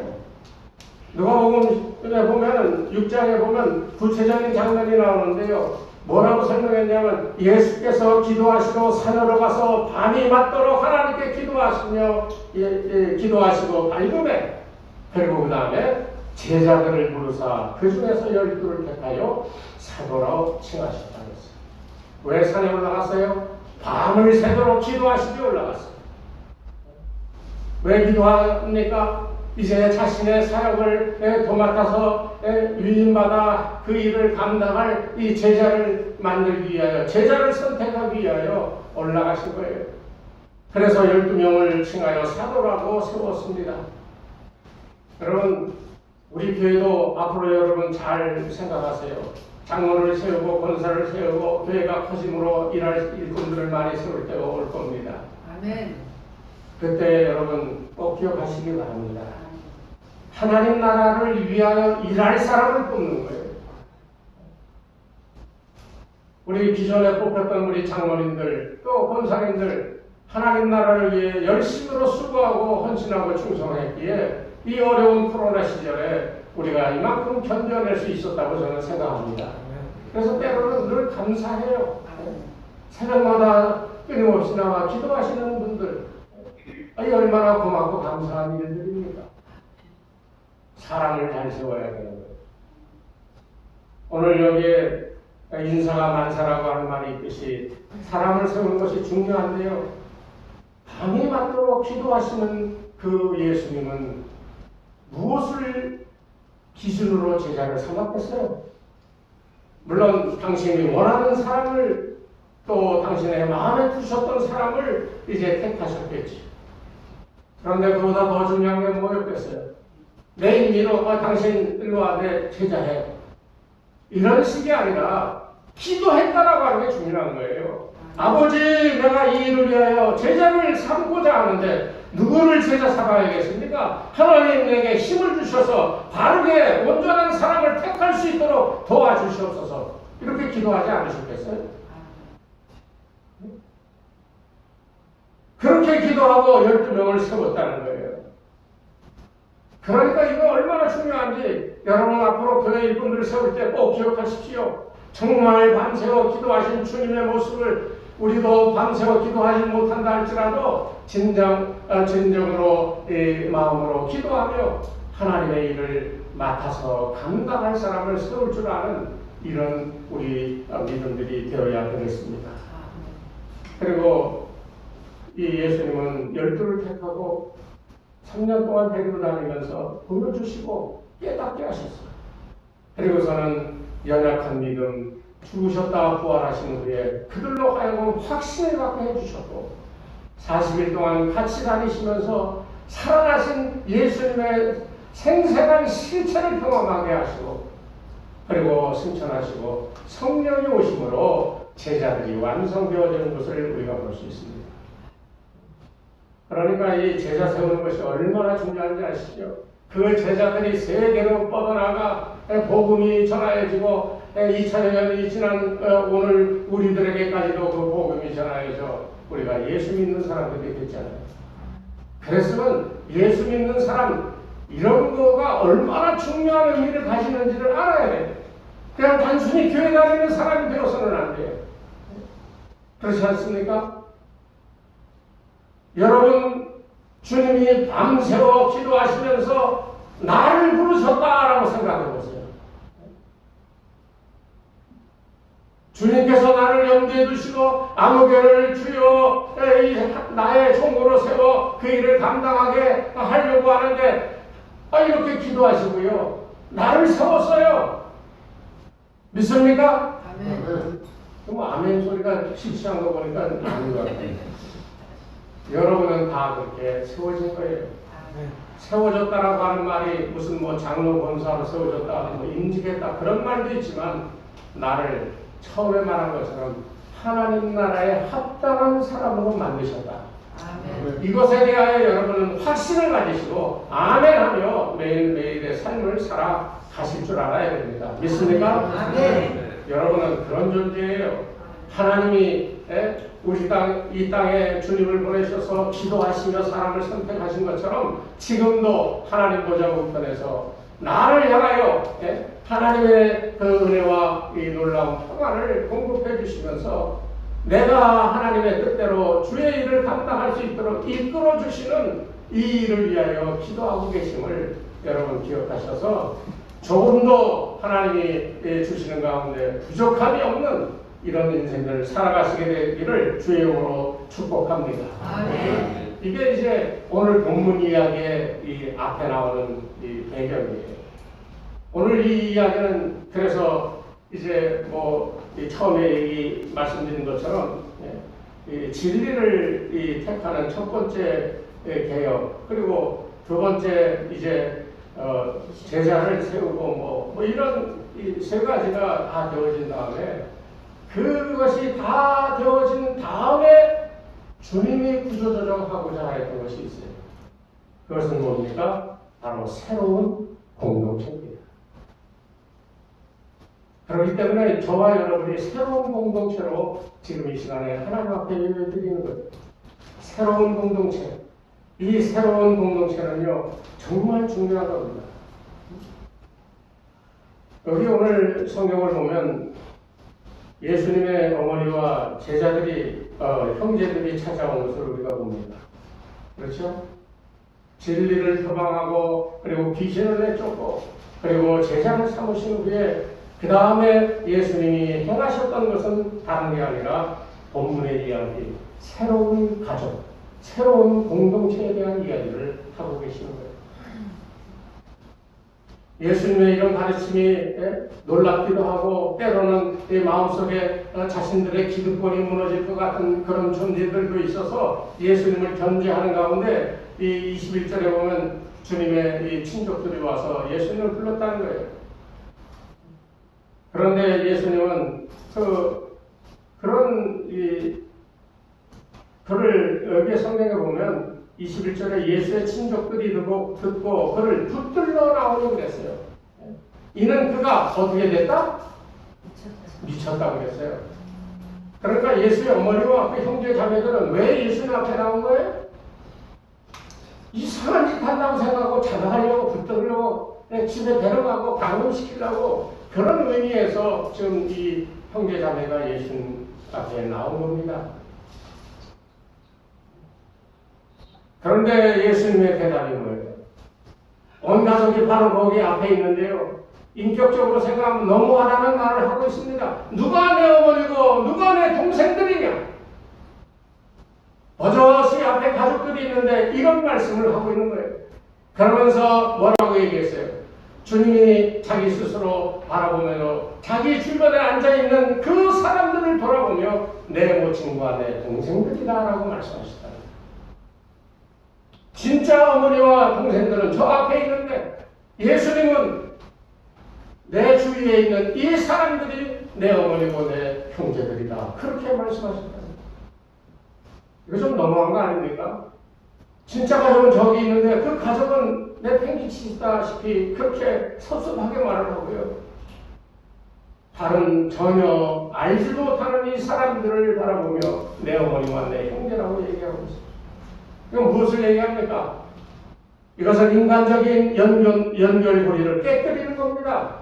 누가복음에 보면 6장에 보면 구체적인 장면이 나오는데요. 뭐라고 설명했냐면 예수께서 기도하시고 산으로 가서 밤이 맞도록 하나님께 기도하시며 기도하시고 밝음에 그리고 그 다음에 제자들을 부르사 그 중에서 12를 택하여 사도로 칭하셨다 그랬어요. 왜 산에 올라갔어요? 밤을 새도록 기도하시기 올라갔어요. 왜 기도합니까? 이제 자신의 사역을 도맡아서 위임받아 그 일을 감당할 이 제자를 만들기 위하여, 제자를 선택하기 위하여 올라가신 거예요. 그래서 12명을 칭하여 사도라고 세웠습니다. 여러분, 우리 교회도 앞으로 여러분 잘 생각하세요. 장로를 세우고 권사를 세우고 교회가 커짐으로 일할 일꾼들을 많이 세울 때가 올 겁니다. 아멘. 그때 여러분 꼭 기억하시기 바랍니다. 하나님 나라를 위하여 일할 사람을 뽑는 거예요. 우리 기존에 뽑혔던 우리 장로님들 또 권사님들 하나님 나라를 위해 열심으로 수고하고 헌신하고 충성했기에 이 어려운 코로나 시절에 우리가 이만큼 견뎌낼 수 있었다고 저는 생각합니다. 그래서 때로는 늘 감사해요. 새벽마다 끊임없이 나와 기도하시는 분들 얼마나 고맙고 감사한 일들입니까? 사람을 잘 세워야 되는 거예요. 오늘 여기에 인사가 만사라고 하는 말이 있듯이 사람을 세우는 것이 중요한데요. 밤이 맞도록 기도하시는 그 예수님은 무엇을 기준으로 제자를 삼았겠어요? 물론 당신이 원하는 사람을 또 당신의 마음에 두셨던 사람을 이제 택하셨겠지. 그런데 그보다 더 중요한 게 뭐였겠어요? 내 임의로 당신 일로 와 내 제자해. 이런 식이 아니라 기도했다라고 하는 게 중요한 거예요. 아버지 내가 이 일을 위하여 제자를 삼고자 하는데 누구를 제자 삼아야겠습니까? 하나님 내게 힘을 주셔서 바르게 온전한 사람을 택할 수 있도록 도와주시옵소서. 이렇게 기도하지 않으셨겠어요? 그렇게 기도하고 12명을 세웠다는 거예요. 그러니까 이거 얼마나 중요한지 여러분 앞으로 교회 일꾼들을 세울 때 꼭 기억하십시오. 정말 밤새워 기도하신 주님의 모습을 우리도 밤새워 기도하지 못한다 할지라도 진정으로 마음으로 기도하며 하나님의 일을 맡아서 감당할 사람을 세울 줄 아는 이런 우리 믿음들이 되어야 되겠습니다. 그리고 이 예수님은 12를 택하고 3년 동안 데리고 다니면서 보여주시고 깨닫게 하셨어요. 그리고서는 연약한 믿음, 죽으셨다 부활하신 후에 그들로 하여금 확신을 갖게 해주셨고 40일 동안 같이 다니시면서 살아나신 예수님의 생생한 실체를 경험하게 하시고 그리고 승천하시고 성령이 오심으로 제자들이 완성되어지는 것을 우리가 볼 수 있습니다. 그러니까 이 제자 세우는 것이 얼마나 중요한지 아시죠? 그 제자들이 세계로 뻗어나가 복음이 전하여지고 2000년이 지난 오늘 우리들에게까지도 그 복음이 전하여져 우리가 예수 믿는 사람들이 됐잖아요. 그랬으면 예수 믿는 사람 이런 거가 얼마나 중요한 의미를 가지는지를 알아야 돼요. 그냥 단순히 교회 다니는 사람이 되어서는 안 돼요. 그렇지 않습니까? 여러분 주님이 밤새워 기도하시면서 나를 부르셨다라고 생각해 보세요. 주님께서 나를 염두에 두시고 아무개를 주여 나의 종으로 세워 그 일을 감당하게 하려고 하는데 이렇게 기도하시고요. 나를 세웠어요. 믿습니까? 아멘. 그럼 아멘 소리가 실시한 거 보니까 아닌 것 같아요. 여러분은 다 그렇게 세워진 거예요. 세워졌다라고 하는 말이 무슨 뭐 장로 권사로 세워졌다, 뭐 임직했다 그런 말도 있지만 나를 처음에 말한 것처럼 하나님 나라에 합당한 사람으로 만드셨다. 아멘. 이것에 대하여 여러분은 확신을 가지시고 아멘하며 매일매일의 삶을 살아가실 줄 알아야 됩니다. 믿습니까? 아멘. 여러분은 그런 존재예요. 하나님이 이 땅에 주님을 보내셔서 기도하시며 사람을 선택하신 것처럼 지금도 하나님 보좌 우편에서 나를 향하여 하나님의 그 은혜와 이 놀라운 평안을 공급해 주시면서 내가 하나님의 뜻대로 주의 일을 감당할 수 있도록 이끌어 주시는 이 일을 위하여 기도하고 계심을 여러분 기억하셔서 조금도 하나님이 주시는 가운데 부족함이 없는 이런 인생을 살아가시게 되기를 주의 이름으로 축복합니다. 아멘. 이게 이제 오늘 본문 이야기의 이 앞에 나오는 이 배경이에요. 오늘 이 이야기는 그래서 이제 뭐 처음에 말씀드린 것처럼 이 진리를 택하는 첫 번째 개혁, 그리고 두 번째 이제 제자를 세우고 뭐 이런 이 세 가지가 다 되어진 다음에 그것이 다 되어진 다음에 주님이 구조조정하고자 했던 것이 있어요. 그것은 뭡니까? 바로 새로운 공동체입니다. 그렇기 때문에 저와 여러분이 새로운 공동체로 지금 이 시간에 하나님 앞에 예배드리는 거예요. 새로운 공동체. 이 새로운 공동체는요, 정말 중요한 겁니다. 여기 오늘 성경을 보면 예수님의 어머니와 제자들이, 형제들이 찾아온 것을 우리가 봅니다. 그렇죠? 진리를 표방하고, 그리고 귀신을 내쫓고, 그리고 제자를 삼으신 후에, 그 다음에 예수님이 행하셨던 것은 다른 게 아니라 본문의 이야기, 새로운 가족, 새로운 공동체에 대한 이야기를 하고 계시는 거예요. 예수님의 이런 가르침이 놀랍기도 하고 때로는 마음속에 자신들의 기득권이 무너질 것 같은 그런 존재들도 있어서 예수님을 견제하는 가운데 이 21절에 보면 주님의 이 친족들이 와서 예수님을 불렀다는 거예요. 그런데 예수님은 그를 여기에 성경에 보면 21절에 예수의 친족들이 듣고 그를 붙들러 나오려고 그랬어요. 이는 그가 어떻게 됐다? 미쳤다고 그랬어요. 그러니까 예수의 어머니와 그 형제 자매들은 왜 예수님 앞에 나온 거예요? 이상한 짓 한다고 생각하고 잡아가려고 붙들려고 집에 데려가고 방문시키려고 그런 의미에서 지금 이 형제 자매가 예수님 앞에 나온 겁니다. 그런데 예수님의 대답이 뭐예요? 온 가족이 바로 거기 앞에 있는데요. 인격적으로 생각하면 너무하다는 말을 하고 있습니다. 누가 내 어머니고 누가 내 동생들이냐? 버젓이 앞에 가족들이 있는데 이런 말씀을 하고 있는 거예요. 그러면서 뭐라고 얘기했어요? 주님이 자기 스스로 바라보며 자기 주변에 앉아있는 그 사람들을 돌아보며 내 모친과 내 동생들이다 라고 말씀하셨다. 진짜 어머니와 동생들은 저 앞에 있는데 예수님은 내 주위에 있는 이 사람들이 내 어머니고 내 형제들이다. 그렇게 말씀하셨다. 이거 좀 너무한 거 아닙니까? 진짜 가족은 저기 있는데 그 가족은 내팽개치다시피 그렇게 섭섭하게 말을 하고요. 다른 전혀 알지도 못하는 이 사람들을 바라보며 내 어머니와 내 형제라고 얘기하고 있습니다. 이건 무엇을 얘기합니까? 이것은 인간적인 연결고리를 깨뜨리는 겁니다.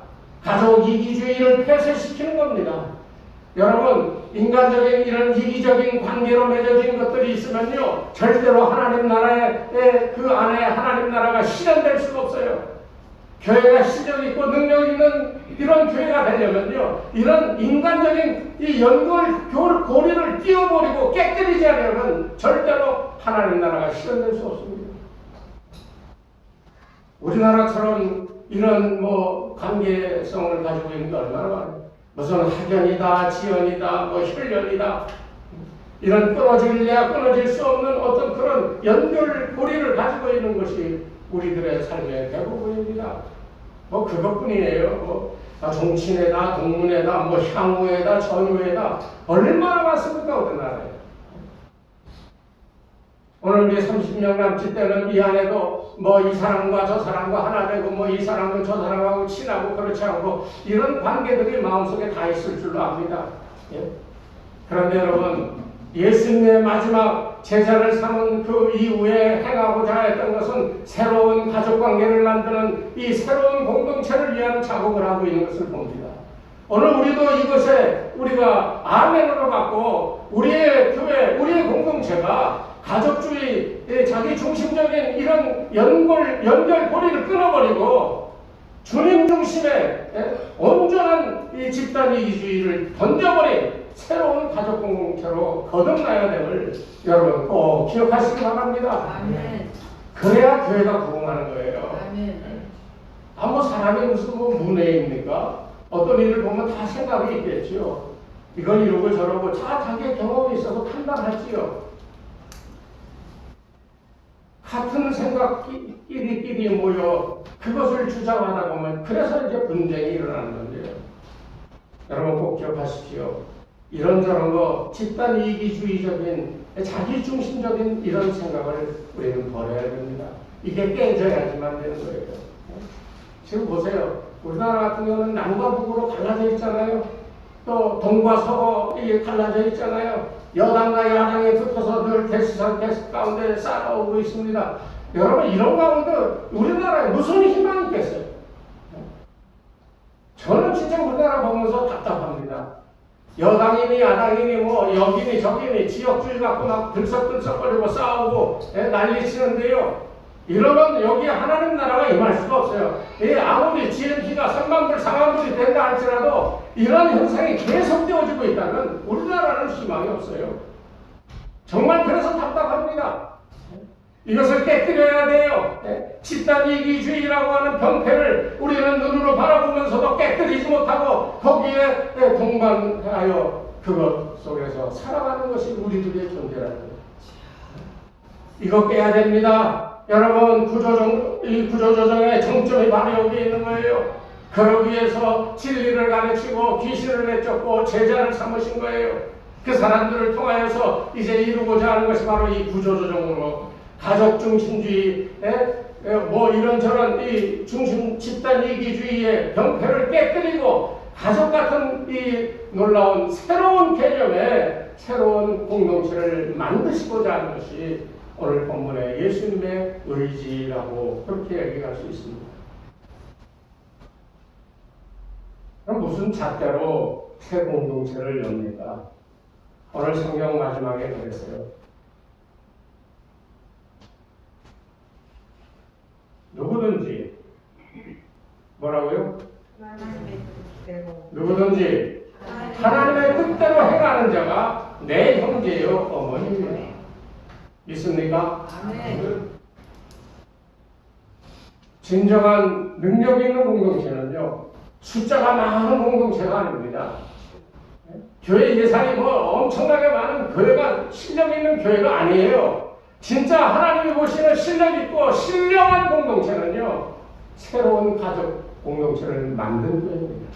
가족 이기주의를 폐쇄시키는 겁니다. 여러분, 인간적인 이런 이기적인 관계로 맺어진 것들이 있으면요, 절대로 하나님 나라의 그 안에 하나님 나라가 실현될 수가 없어요. 교회가 실력 있고 능력 있는 이런 교회가 되려면요, 이런 인간적인 이 연결 고리를 띄워버리고 깨뜨리지 않으면 절대로 하나님 나라가 실현될 수 없습니다. 우리나라처럼 이런 관계성을 가지고 있는 게 얼마나 많아요. 무슨 학연이다, 지연이다, 혈연이다, 이런 끊어질 수 없는 어떤 그런 연결고리를 가지고 있는 것이 우리들의 삶의 대부분입니다. 그것뿐이에요. 종친회다, 동문회다, 향후회다, 전후회다, 얼마나 많습니까, 우리나라에. 오늘 우리 30년 남짓 때는 이 안에도 이 사람과 저 사람과 하나 되고 이 사람은 저 사람하고 친하고 그렇지 않고 이런 관계들이 마음속에 다 있을 줄로 압니다. 예? 그런데 여러분, 예수님의 마지막 제자를 삼은 그 이후에 행하고자 했던 것은 새로운 가족관계를 만드는 이 새로운 공동체를 위한 작업을 하고 있는 것을 봅니다. 오늘 우리도 이것에 우리가 아멘으로 받고 우리의 교회, 우리의 공동체가 가족주의, 자기 중심적인 이런 연결고리를 끊어버리고 주님 중심의 온전한 이 집단 이기주의를 던져버린 새로운 가족 공동체로 거듭나야 됨을 여러분 꼭 기억하시기 바랍니다. 아멘. 그래야 교회가 부흥하는 거예요. 아멘. 사람이 무슨 문외입니까? 어떤 일을 보면 다 생각이 있겠지요. 이걸 이러고 저러고 자기의 경험이 있어서 판단하지요. 같은 생각끼리 모여 그것을 주장하다 보면 그래서 이제 분쟁이 일어나는 건데요. 여러분 꼭 기억하십시오. 이런저런 집단 이기주의적인 자기중심적인 이런 생각을 우리는 버려야 됩니다. 이게 깨져야지만 되는 거예요. 지금 보세요. 우리나라 같은 경우는 남과 북으로 갈라져 있잖아요. 또 동과 서로 이게 갈라져 있잖아요. 여당과 야당이 붙어서 늘 대수상 가운데 싸우고 있습니다. 여러분 이런 가운데 우리나라에 무슨 희망이 있겠어요? 저는 진짜 우리나라 보면서 답답합니다. 여당이니 야당이니 여기니 저기니 지역주의 갖고 막 들썩들썩거리고 싸우고 난리치는데요. 이러면 여기 하나님 나라가 임할 수가 없어요. 아무리 GNP가 3만 불, 4만 불이 된다 할지라도 이런 현상이 계속되어지고 있다면 우리나라는 희망이 없어요. 정말 그래서 답답합니다. 이것을 깨뜨려야 돼요. 집단 이기주의라고 하는 병폐를 우리는 눈으로 바라보면서도 깨뜨리지 못하고 거기에 동반하여 그것 속에서 살아가는 것이 우리들의 존재라는 거예요. 이거 깨야 됩니다. 여러분, 이 구조조정의 정점이 바로 여기 있는 거예요. 그러기 위해서 진리를 가르치고 귀신을 내쫓고 제자를 삼으신 거예요. 그 사람들을 통하여서 이제 이루고자 하는 것이 바로 이 구조조정으로 가족 중심주의, 이런저런 이 집단 이기주의의 병폐를 깨뜨리고 가족 같은 이 놀라운 새로운 개념의 새로운 공동체를 만드시고자 하는 것이 오늘 본문의 예수님의 의지라고 그렇게 얘기할 수 있습니다. 그럼 무슨 잣대로 새 공동체를 엽니까? 오늘 성경 마지막에 그랬어요. 누구든지 뭐라고요? 누구든지 하나님의 뜻대로 행하는 자가 내 형제요 어머니입니다. 믿습니까? 아멘. 진정한 능력 있는 공동체는요, 숫자가 많은 공동체가 아닙니다. 교회 예산이 엄청나게 많은 교회가 실력 있는 교회가 아니에요. 진짜 하나님이 보시는 실력 있고 신령한 공동체는요, 새로운 가족 공동체를 만든 교회입니다.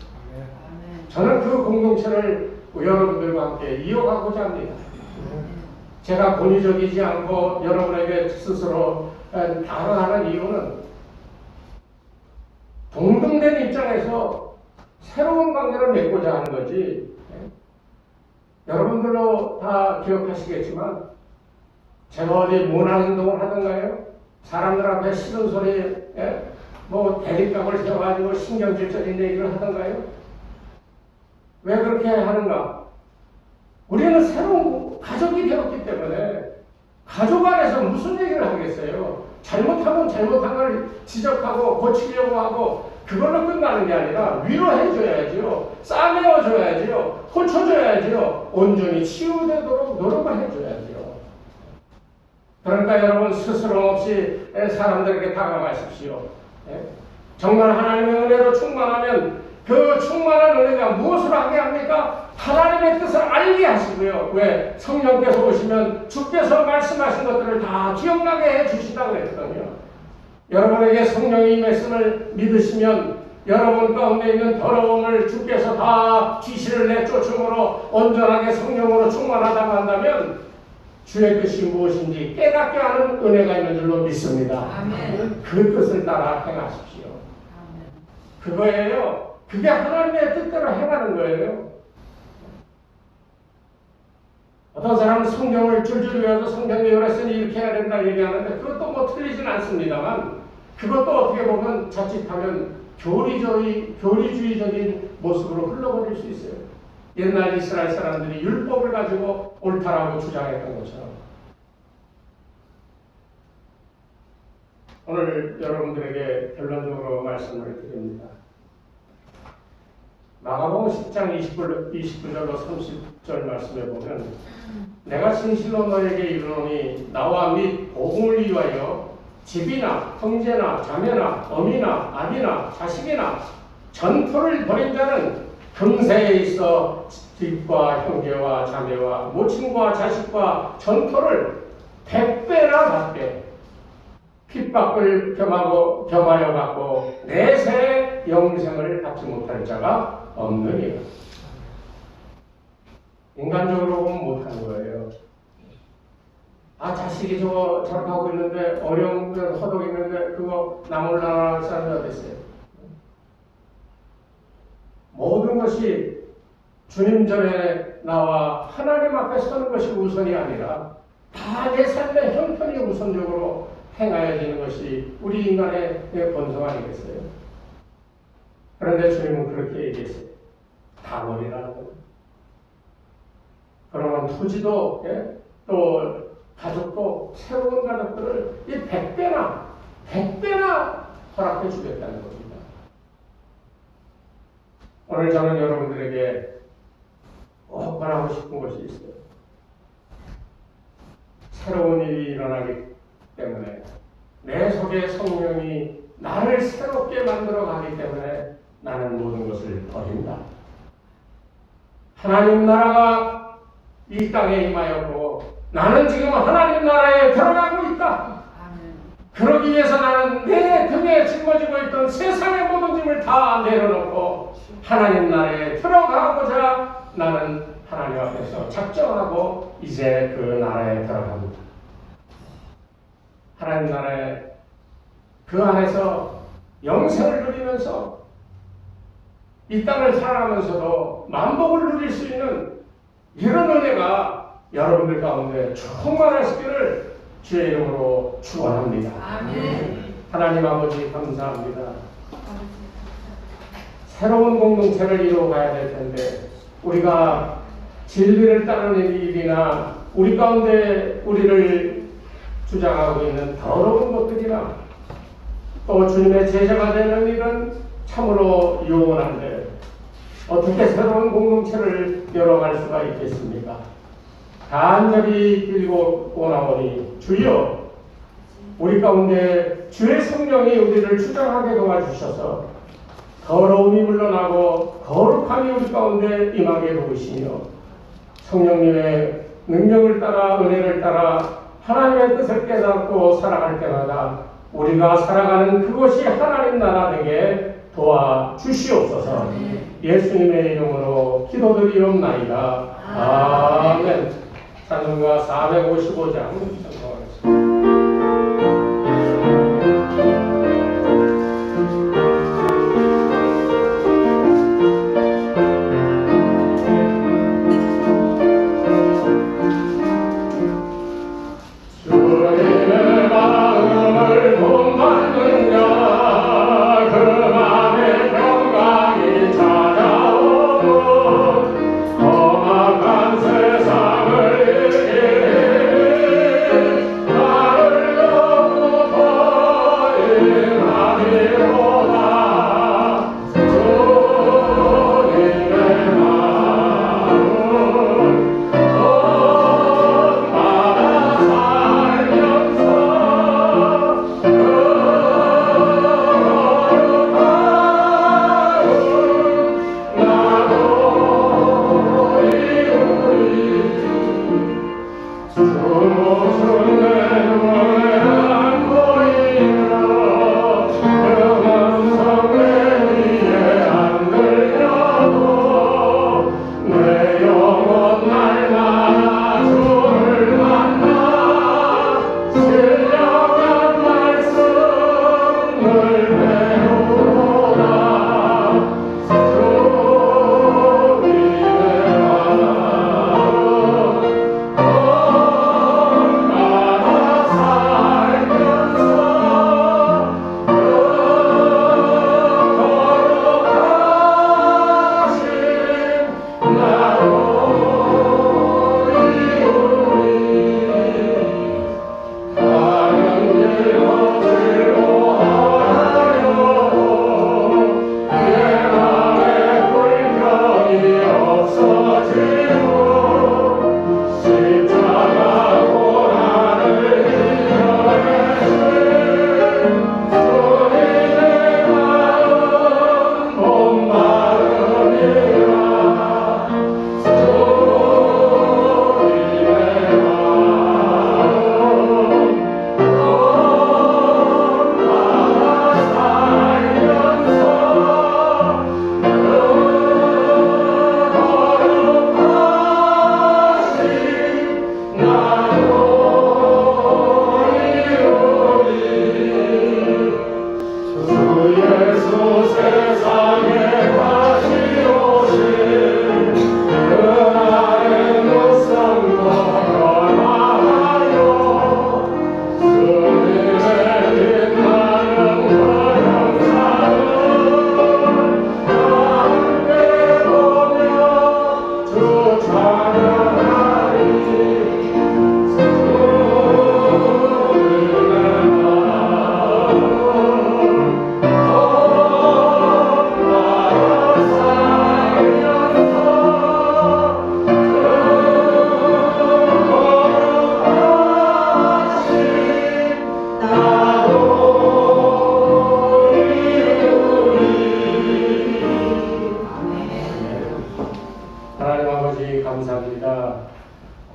저는 그 공동체를 여러분들과 함께 이어가고자 합니다. 제가 권위적이지 않고 여러분에게 스스로 다가가는 이유는 동등된 입장에서 새로운 관계를 맺고자 하는 거지. 여러분들도 다 기억하시겠지만 제가 어디 모난 행동을 하던가요? 사람들 앞에 싫은 소리, 대립각을 세워가지고 신경질적인 얘기를 하던가요? 왜 그렇게 하는가? 우리는 새로운 가족이 되었기 때문에 가족 안에서 무슨 얘기를 하겠어요? 잘못하면 잘못한 걸 지적하고 고치려고 하고 그걸로 끝나는 게 아니라 위로해줘야지요. 싸매어줘야지요. 고쳐줘야지요. 온전히 치유되도록 노력을 해줘야지요. 그러니까 여러분 스스럼 없이 사람들에게 다가가십시오. 정말 하나님의 은혜로 충만하면 그 충만한 은혜가 무엇을 하게 합니까? 하나님의 뜻을 알게 하시고요. 왜? 성령께서 오시면 주께서 말씀하신 것들을 다 기억나게 해주시다고 했거든요. 여러분에게 성령의 말씀을 믿으시면 여러분 가운데 있는 더러움을 주께서 다 귀신을 내쫓음으로 온전하게 성령으로 충만하다고 한다면 주의 뜻이 무엇인지 깨닫게 하는 은혜가 있는 줄로 믿습니다. 아멘. 그 뜻을 따라 행하십시오. 아멘. 그거예요. 그게 하나님의 뜻대로 행하는 거예요. 어떤 사람은 성경을 줄줄 외워서 성경 외우랬으니 이렇게 해야 된다 얘기하는데 그것도 뭐 틀리진 않습니다만 그것도 어떻게 보면 자칫하면 교리주의적인 모습으로 흘러버릴 수 있어요. 옛날 이스라엘 사람들이 율법을 가지고 옳다라고 주장했던 것처럼 오늘 여러분들에게 결론적으로 말씀을 드립니다. 마가복음 10장 29절로 30절 말씀에 보면 내가 진실로 너에게 이르노니 나와 및 복음을 위하여 집이나 형제나 자매나 어미나 아비나 자식이나 전토를 벌인 자는 금세에 있어 집과 형제와 자매와 모친과 자식과 전토를 100배나 받되 핍박을 겸하여 받고 내세 영생을 받지 못할 자가 없느니라. 인간적으로 보면 못한 거예요. 자식이 저렇게 하고 있는데 어려운 허덕 있는데 그거 나 몰라 할 사람이 어디 있어요? 모든 것이 주님 전에 나와 하나님 앞에 서는 것이 우선이 아니라 다 내 삶의 형편이 우선적으로 행하여지는 것이 우리 인간의 본성 아니겠어요? 그런데 주님은 그렇게 얘기했어요. 다 버리라는 거예요. 그러면 토지도 또 가족도 새로운 가족들을 이 100배나 허락해 주겠다는 겁니다. 오늘 저는 여러분들에게 꼭 말하고 싶은 것이 있어요. 새로운 일이 일어나기 때문에 내 속에 성령이 나를 새롭게 만들어 가기 때문에 나는 모든 것을 버린다. 하나님 나라가 이 땅에 임하였고 나는 지금 하나님 나라에 들어가고 있다. 그러기 위해서 나는 내 등에 짊어지고 있던 세상의 모든 짐을 다 내려놓고 하나님 나라에 들어가고자 나는 하나님 앞에서 작정하고 이제 그 나라에 들어갑니다. 하나님 나라에 그 안에서 영생을 누리면서 이 땅을 살아가면서도 만복을 누릴 수 있는 이런 은혜가 여러분들 가운데 충만하시기를 주의 이름으로 축원합니다. 아멘. 하나님 아버지 감사합니다. 새로운 공동체를 이루어가야 될 텐데 우리가 진리를 따르는 일이나 우리 가운데 우리를 주장하고 있는 더러운 것들이나 또 주님의 제자가 되는 일은 참으로 요원한데 어떻게 새로운 공동체를 열어갈 수가 있겠습니까? 간절히 빌고 원하오니 주여 우리 가운데 주의 성령이 우리를 주장하게 도와주셔서 더러움이 물러나고 거룩함이 우리 가운데 임하게 도우시며 성령님의 능력을 따라 은혜를 따라 하나님의 뜻을 깨닫고 살아갈 때마다 우리가 살아가는 그것이 하나님 나라 되게 도와주시옵소서. 예수님의 이름으로 기도드리옵나이다. 아멘. 찬송가 455장 찬송하겠습니다. 주님의 마음을 본받는 자, 그 맘에 평강이 찾아오고 험악한 세상을 이기는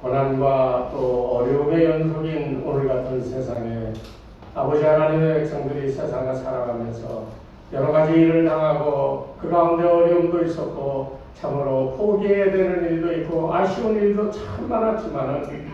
고난과 또 어려움의 연속인 오늘 같은 세상에 아버지 하나님의 백성들이 세상을 살아가면서 여러 가지 일을 당하고 그 가운데 어려움도 있었고 참으로 포기해야 되는 일도 있고 아쉬운 일도 참 많았지만은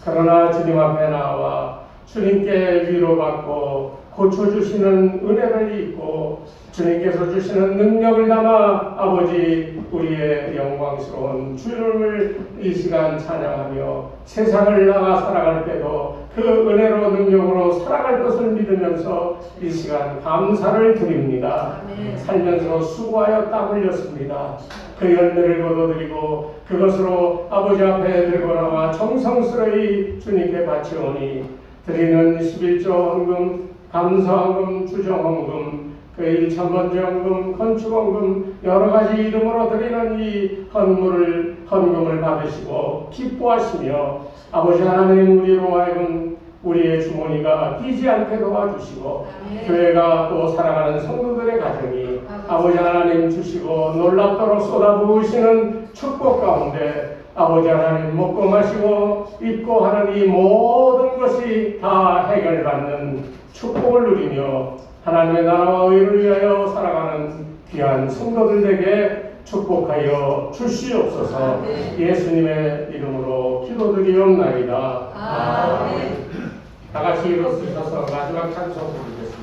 그러나 주님 앞에 나와 주님께 위로받고 고쳐주시는 은혜를 입고 주님께서 주시는 능력을 담아 아버지 우리의 영광스러운 주님을 이 시간 찬양하며 세상을 나가 살아갈 때도 그 은혜로 능력으로 살아갈 것을 믿으면서 이 시간 감사를 드립니다. 살면서 수고하여 땀 흘렸습니다. 그 열매를 거둬들이고 그것으로 아버지 앞에 들고 나와 정성스러이 주님께 바치오니 드리는 11조 헌금, 감사헌금, 주정헌금, 그 1,000번째 건축헌금 여러 가지 이름으로 드리는 이 헌금을 받으시고 기뻐하시며 아버지 하나님 우리로 하여금 우리의 주머니가 비지 않게 도와주시고 교회가 또 사랑하는 성도들의 가정이 아버지 하나님 주시고 놀랍도록 쏟아부으시는 축복 가운데 아버지 하나님 먹고 마시고 입고 하는 이 모든 것이 다 해결받는 축복을 누리며 하나님의 나라와 의를 위하여 살아가는 귀한 성도들에게 축복하여 주시옵소서. 예수님의 이름으로 기도드리옵나이다. 아멘. 다 같이 일어서셔서 마지막 찬송 부르겠습니다.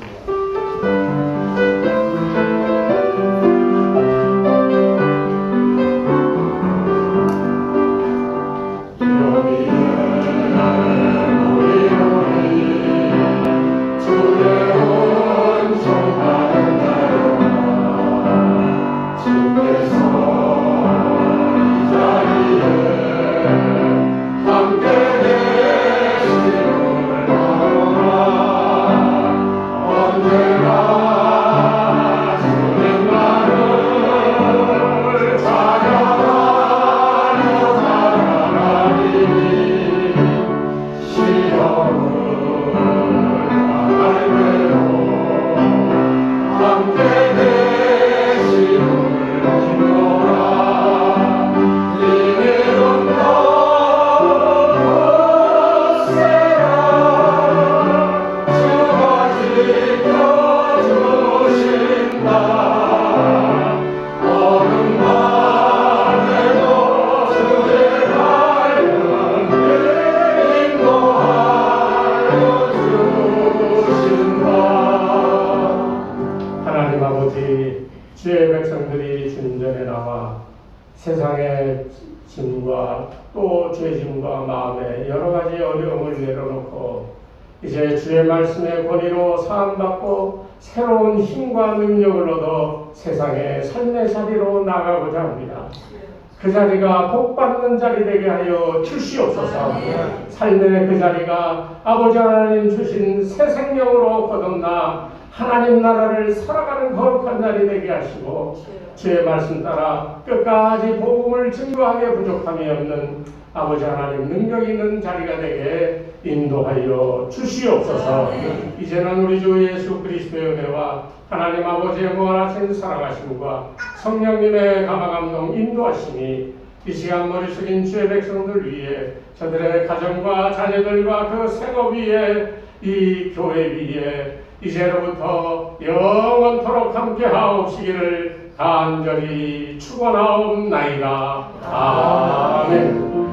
세상의 짐과 또 죄짐과 마음에 여러 가지 어려움을 내려놓고 이제 주의 말씀의 권위로 사함받고 새로운 힘과 능력을 얻어 세상의 삶의 자리로 나가고자 합니다. 그 자리가 복받는 자리 되게 하여 주시옵소서. 삶의 그 자리가 아버지 하나님 주신 새 생명으로 거듭나 하나님 나라를 살아가는 거룩한 자리 되게 하시고 주의 말씀 따라 끝까지 복음을 증거하기에 부족함이 없는 아버지 하나님 능력 있는 자리가 되게 인도하여 주시옵소서. 이제는 우리 주 예수 그리스도의 은혜와 하나님 아버지의 무한하신 사랑하심과 성령님의 감화감동 인도하심이 이 시간 머리 숙인 주의 백성들 위해 저들의 가정과 자녀들과 그 생업 위에 이 교회 위에 이제로부터 영원토록 함께 하옵시기를 간절히 축원하옵나이다. 아멘.